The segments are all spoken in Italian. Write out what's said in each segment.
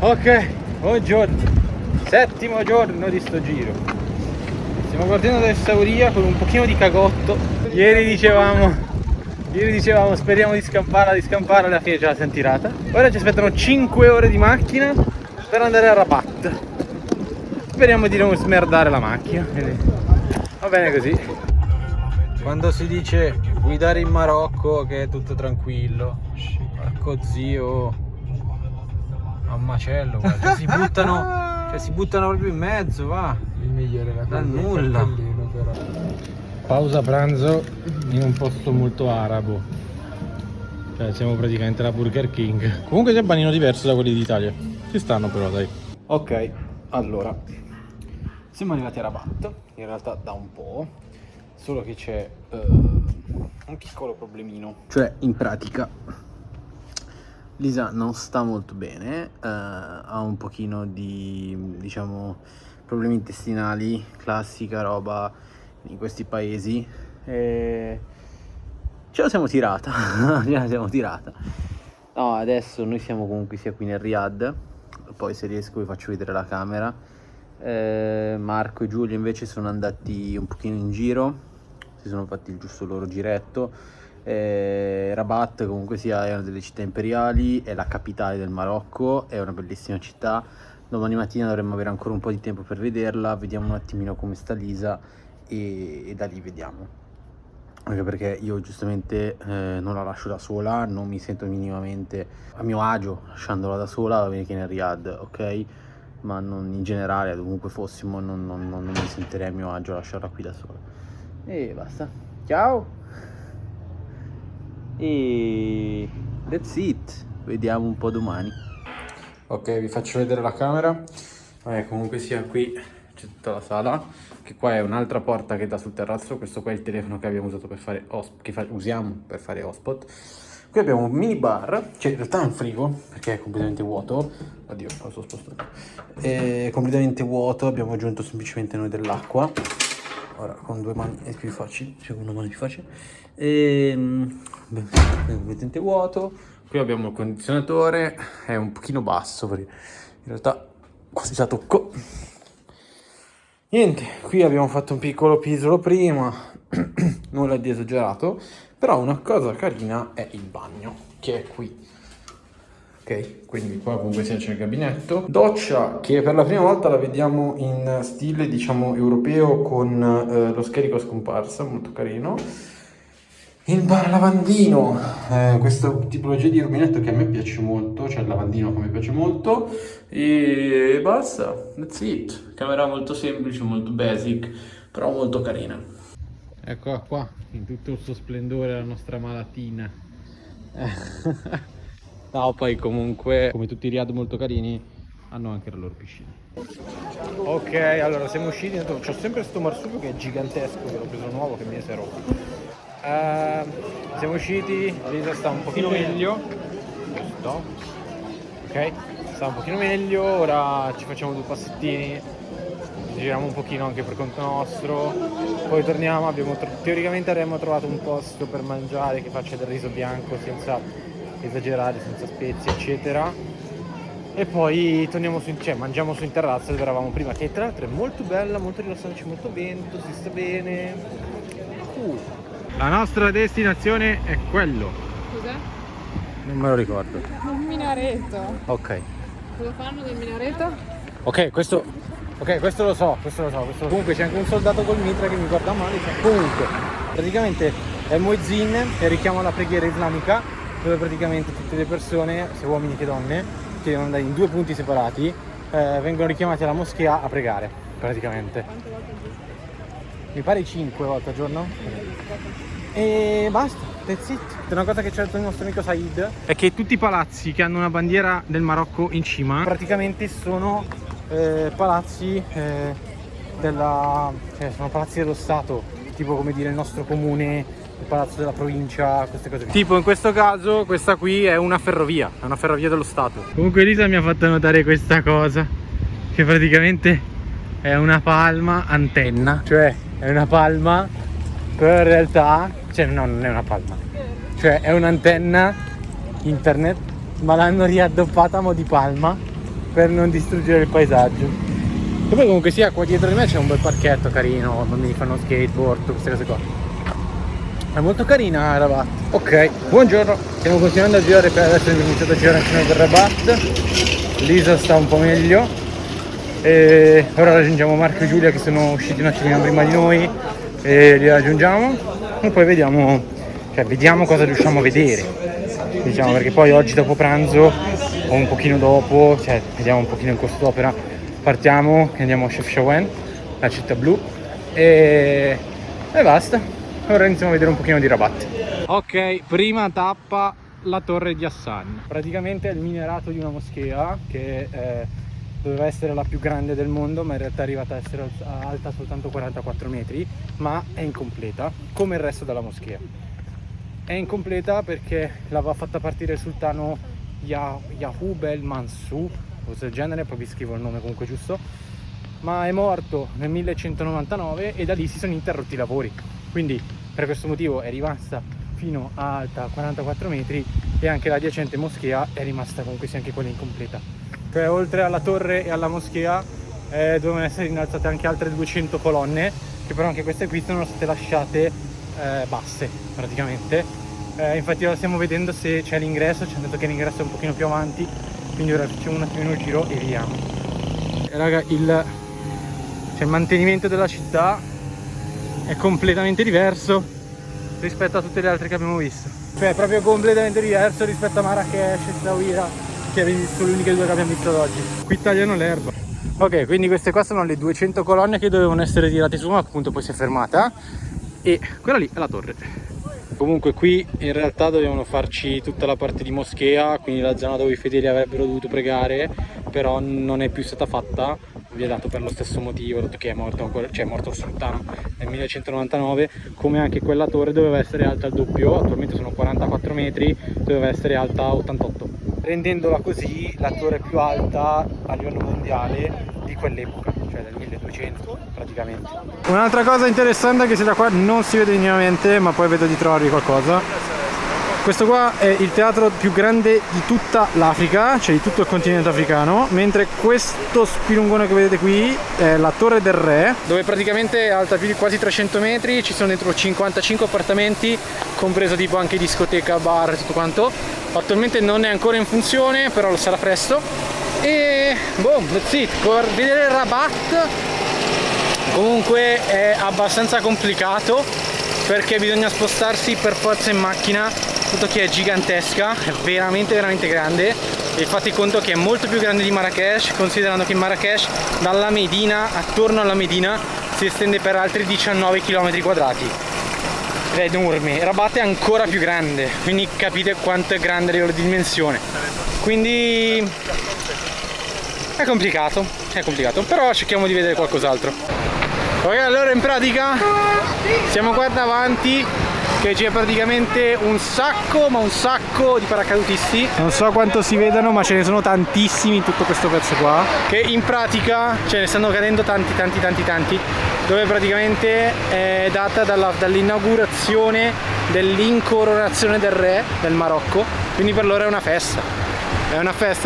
Ok, buongiorno, settimo giorno di sto giro. Stiamo partendo da Essaouira con un pochino di cagotto. Ieri dicevamo speriamo di scampare, alla fine ce la siamo tirata. Ora ci aspettano 5 ore di macchina per andare a Rabat. Speriamo di non smerdare la macchina, quindi va bene così. Quando si dice guidare in Marocco che è tutto tranquillo, porco zio, a un macello, guarda. si buttano proprio in mezzo, va. Il migliore da Dal nulla. però. Pausa pranzo in un posto molto arabo. Cioè siamo praticamente la Burger King. Comunque c'è un panino diverso da quelli d'Italia. Ci stanno però, dai. Ok, allora siamo arrivati a Rabat, in realtà da un po', solo che c'è un piccolo problemino. Cioè, in pratica Lisa non sta molto bene, ha un pochino di, diciamo, problemi intestinali, classica roba in questi paesi, e ce la siamo tirata, No, adesso noi siamo comunque sia qui nel Riyadh, poi se riesco vi faccio vedere la camera. Marco e Giulio invece sono andati un pochino in giro, si sono fatti il giusto loro giretto. Rabat comunque sia è una delle città imperiali, è la capitale del Marocco, è una bellissima città. Domani mattina dovremmo avere ancora un po' di tempo per vederla, vediamo un attimino come sta Lisa e da lì vediamo, anche perché io giustamente non la lascio da sola, non mi sento minimamente a mio agio lasciandola da sola, va bene che nel Riyadh, ok, ma non in generale, dovunque fossimo non mi sentirei a mio agio a lasciarla qui da sola. E basta, ciao! E that's it, vediamo un po' domani. Ok, vi faccio vedere la camera. Comunque sia, qui c'è tutta la sala, che qua è un'altra porta che dà sul terrazzo. Questo qua è il telefono che abbiamo usato per fare usiamo per fare hotspot. Qui abbiamo un mini bar, che in realtà è un frigo perché è completamente vuoto. Oddio, lo sto spostando. È completamente vuoto, abbiamo aggiunto semplicemente noi dell'acqua. Ora con due mani è più facile, cioè con una mano è più facile. È completamente vuoto. Qui abbiamo il condizionatore, è un pochino basso perché in realtà quasi la tocco. Niente, qui abbiamo fatto un piccolo pisolo prima, nulla di esagerato, però una cosa carina è il bagno, che è qui. Ok, quindi qua comunque c'è il gabinetto. Doccia che per la prima volta la vediamo in stile, diciamo, europeo, con lo scarico a scomparsa, molto carino. Il bar lavandino, questa tipologia di rubinetto che a me piace molto, cioè il lavandino che a me piace molto, e basta, that's it. Camera molto semplice, molto basic, però molto carina. Eccola qua, in tutto il suo splendore, la nostra malatina. No, poi comunque, come tutti i riad molto carini, hanno anche la loro piscina. Ok, allora siamo usciti, c'ho sempre sto marsupio che è gigantesco, che l'ho preso nuovo, che mi si è rotto. Siamo usciti, Lisa sta un pochino meglio, giusto? Ok, sta un pochino meglio, ora ci facciamo due passettini, giriamo un pochino anche per conto nostro, poi torniamo, teoricamente avremmo trovato un posto per mangiare che faccia del riso bianco senza esagerare, senza spezie eccetera, e poi torniamo mangiamo su in terrazza dove eravamo prima, che tra l'altro è molto bella, molto rilassante, c'è molto vento, si sta bene. La nostra destinazione è quello. Cos'è? Non me lo ricordo. Un minareto. Ok. Cosa fanno del minareto? Ok, questo lo so. Comunque c'è anche un soldato col mitra che mi guarda male. Comunque, praticamente è il muezzin, è il richiamo alla preghiera islamica, dove praticamente tutte le persone, sia uomini che donne, che devono andare in due punti separati, vengono richiamati alla moschea a pregare, praticamente. Quante volte al giorno? Mi pare 5 volte al giorno. E basta, that's it. Una cosa che ci ha detto il nostro amico Said è che tutti i palazzi che hanno una bandiera del Marocco in cima praticamente sono palazzi sono palazzi dello Stato, tipo come dire il nostro comune, il palazzo della provincia, queste cose qui. Tipo in questo caso questa qui è una ferrovia dello Stato. Comunque Elisa mi ha fatto notare questa cosa, che praticamente è una palma antenna, cioè è una palma, però in realtà, cioè no, non è una palma, cioè è un'antenna internet, ma l'hanno riaddobbata a mo' di palma per non distruggere il paesaggio. E poi comunque sia, qua dietro di me c'è un bel parchetto carino, bambini fanno skateboard, tutte queste cose qua. È molto carina Rabat. Ok, buongiorno. Stiamo continuando a girare, per adesso abbiamo iniziato a girare anche per Rabat. Lisa sta un po' meglio. E ora raggiungiamo Marco e Giulia che sono usciti un attimino prima di noi e li raggiungiamo e poi vediamo cosa riusciamo a vedere, diciamo, perché poi oggi dopo pranzo o un pochino dopo, vediamo un pochino in corso d'opera, partiamo e andiamo a Chefchaouen, la città blu, e basta. Ora iniziamo a vedere un pochino di Rabat. Ok, prima tappa, la torre di Hassan. Praticamente è il minerato di una moschea che doveva essere la più grande del mondo, ma in realtà è arrivata a essere alta soltanto 44 metri, ma è incompleta, come il resto della moschea. È incompleta perché l'aveva fatta partire il sultano Yaqub el Mansur, o del genere, poi vi scrivo il nome comunque giusto, ma è morto nel 1199 e da lì si sono interrotti i lavori. Quindi per questo motivo è rimasta fino a alta 44 metri e anche la adiacente moschea è rimasta comunque sia anche quella incompleta. Cioè, oltre alla torre e alla moschea dovevano essere innalzate anche altre 200 colonne, che però anche queste qui sono state lasciate basse praticamente. Infatti ora stiamo vedendo se c'è l'ingresso, ci hanno detto che l'ingresso è un pochino più avanti, quindi ora facciamo un attimino il giro e vediamo. Raga, il mantenimento della città è completamente diverso rispetto a tutte le altre che abbiamo visto, cioè proprio completamente diverso rispetto a Marrakesh e Essaouira, che sono le uniche due che abbiamo visto ad oggi. Qui tagliano l'erba. Ok, quindi queste qua sono le 200 colonne che dovevano essere tirate su, ma appunto poi si è fermata, e quella lì è la torre. Comunque qui in realtà dovevano farci tutta la parte di moschea, quindi la zona dove i fedeli avrebbero dovuto pregare, però non è più stata fatta, vi è dato per lo stesso motivo, dato che è morto il sultano nel 1199, come anche quella torre doveva essere alta al doppio, attualmente sono 44 metri, doveva essere alta 88, rendendola così la torre più alta a livello mondiale di quell'epoca, cioè del 1200 praticamente. Un'altra cosa interessante è che se da qua non si vede minimamente, ma poi vedo di trovarvi qualcosa. Questo qua è il teatro più grande di tutta l'Africa, cioè di tutto il continente africano, mentre questo spilungone che vedete qui è la Torre del Re, dove praticamente è alta più di quasi 300 metri, ci sono dentro 55 appartamenti, compreso tipo anche discoteca, bar e tutto quanto. Attualmente non è ancora in funzione, però lo sarà presto. E boh, that's it. Per vedere Rabat comunque è abbastanza complicato, perché bisogna spostarsi per forza in macchina, tutto che è gigantesca, è veramente grande, e fate conto che è molto più grande di Marrakesh, considerando che Marrakesh dalla Medina, attorno alla Medina, si estende per altri 19 km quadrati. È enorme. Rabat è ancora più grande, quindi capite quanto è grande a livello di dimensione. Quindi è complicato, però cerchiamo di vedere qualcos'altro. Ok, allora in pratica siamo qua davanti, che c'è praticamente un sacco di paracadutisti. Non so quanto si vedano, ma ce ne sono tantissimi in tutto questo pezzo qua, che in pratica ne stanno cadendo tanti, dove praticamente è data dall'inaugurazione dell'incoronazione del re del Marocco, quindi per loro è una festa,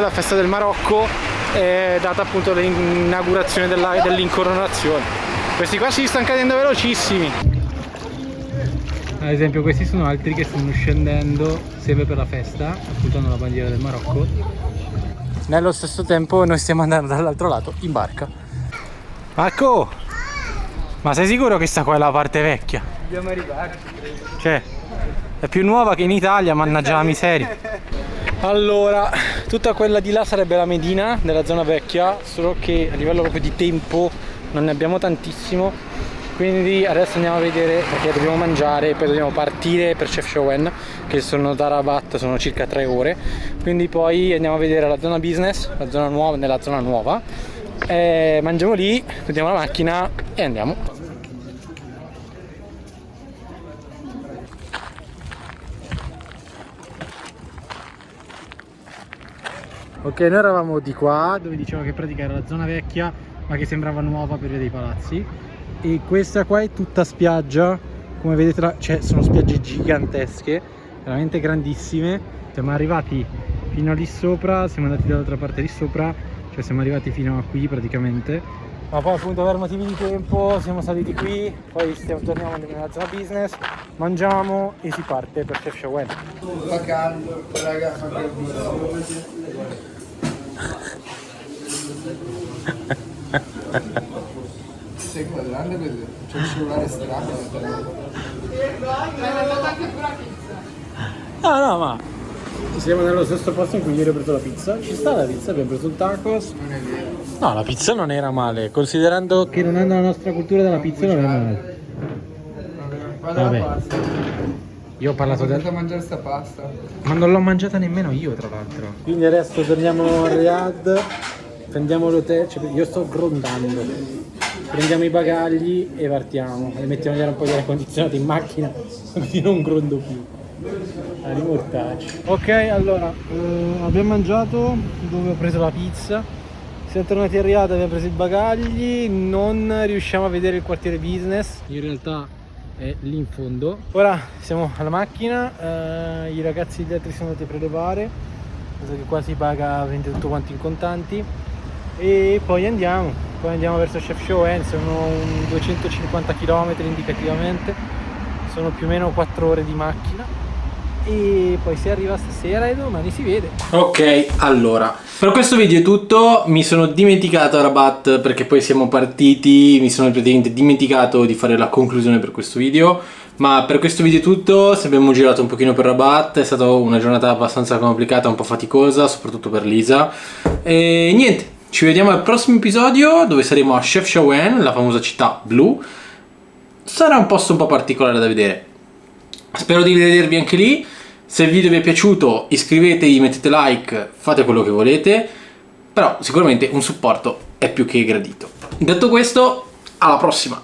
la festa del Marocco, è data appunto l'inaugurazione dell'incoronazione. Questi qua si stanno cadendo velocissimi. Ad esempio questi sono altri che stanno scendendo sempre per la festa, ascoltando la bandiera del Marocco. Nello stesso tempo noi stiamo andando dall'altro lato in barca. Marco! Ma sei sicuro che sta qua è la parte vecchia? Dobbiamo arrivarci. Cioè, è più nuova che in Italia, mannaggia la miseria. Allora, tutta quella di là sarebbe la Medina della zona vecchia, solo che a livello proprio di tempo non ne abbiamo tantissimo, quindi adesso andiamo a vedere, perché dobbiamo mangiare e poi dobbiamo partire per Chefchaouen, che sono da Rabat, sono circa 3 ore, quindi poi andiamo a vedere la zona business, la zona nuova, nella zona nuova, mangiamo lì, prendiamo la macchina e andiamo. Ok, noi eravamo di qua, dove dicevo che pratica era la zona vecchia, ma che sembrava nuova per via dei palazzi, e questa qua è tutta spiaggia, come vedete sono spiagge gigantesche, veramente grandissime. Siamo arrivati fino lì sopra, siamo andati dall'altra parte lì sopra, cioè siamo arrivati fino a qui praticamente, ma poi appunto per motivi di tempo siamo saliti qui, poi torniamo nella zona business, mangiamo e si parte per Chef Showen. Fa caldo, raga, fa caldissimo. Stai inquadrando così? C'è il cellulare strano. Ma è andata anche tu la pizza. No, ma siamo nello stesso posto in cui ieri ho preso la pizza. Ci sta la pizza, abbiamo preso un tacos. Non è vero. No, la pizza non era male, considerando che non è nella nostra cultura della pizza, non era male. Vado alla Vabbè. pasta. Io ho parlato Sono andato a mangiare sta pasta. ma non l'ho mangiata nemmeno io, tra l'altro. Quindi adesso torniamo a Riyadh, prendiamo l'hotel, cioè io sto grondando. Prendiamo i bagagli e partiamo. E mettiamo un po' di aria condizionata in macchina, così non grondo più. Di mortacci. Ok, allora abbiamo mangiato dove ho preso la pizza. Siamo tornati a Riyadh, abbiamo preso i bagagli, non riusciamo a vedere il quartiere business. In realtà è lì in fondo. Ora siamo alla macchina, i ragazzi gli altri sono andati a prelevare, cosa che qua si paga, vende tutto quanto in contanti, e poi andiamo verso Chef Showen. Sono 250 km indicativamente, sono più o meno 4 ore di macchina, e poi si arriva stasera e domani si vede. Ok, allora per questo video è tutto. Mi sono dimenticato a Rabat perché poi siamo partiti, mi sono praticamente dimenticato di fare la conclusione per questo video, ma per questo video è tutto. Se abbiamo girato un pochino per Rabat, è stata una giornata abbastanza complicata, un po' faticosa, soprattutto per Lisa, e niente, ci vediamo al prossimo episodio dove saremo a Chef Showen, la famosa città blu. Sarà un posto un po' particolare da vedere, spero di vedervi anche lì. Se il video vi è piaciuto iscrivetevi, mettete like, fate quello che volete, però sicuramente un supporto è più che gradito. Detto questo, alla prossima!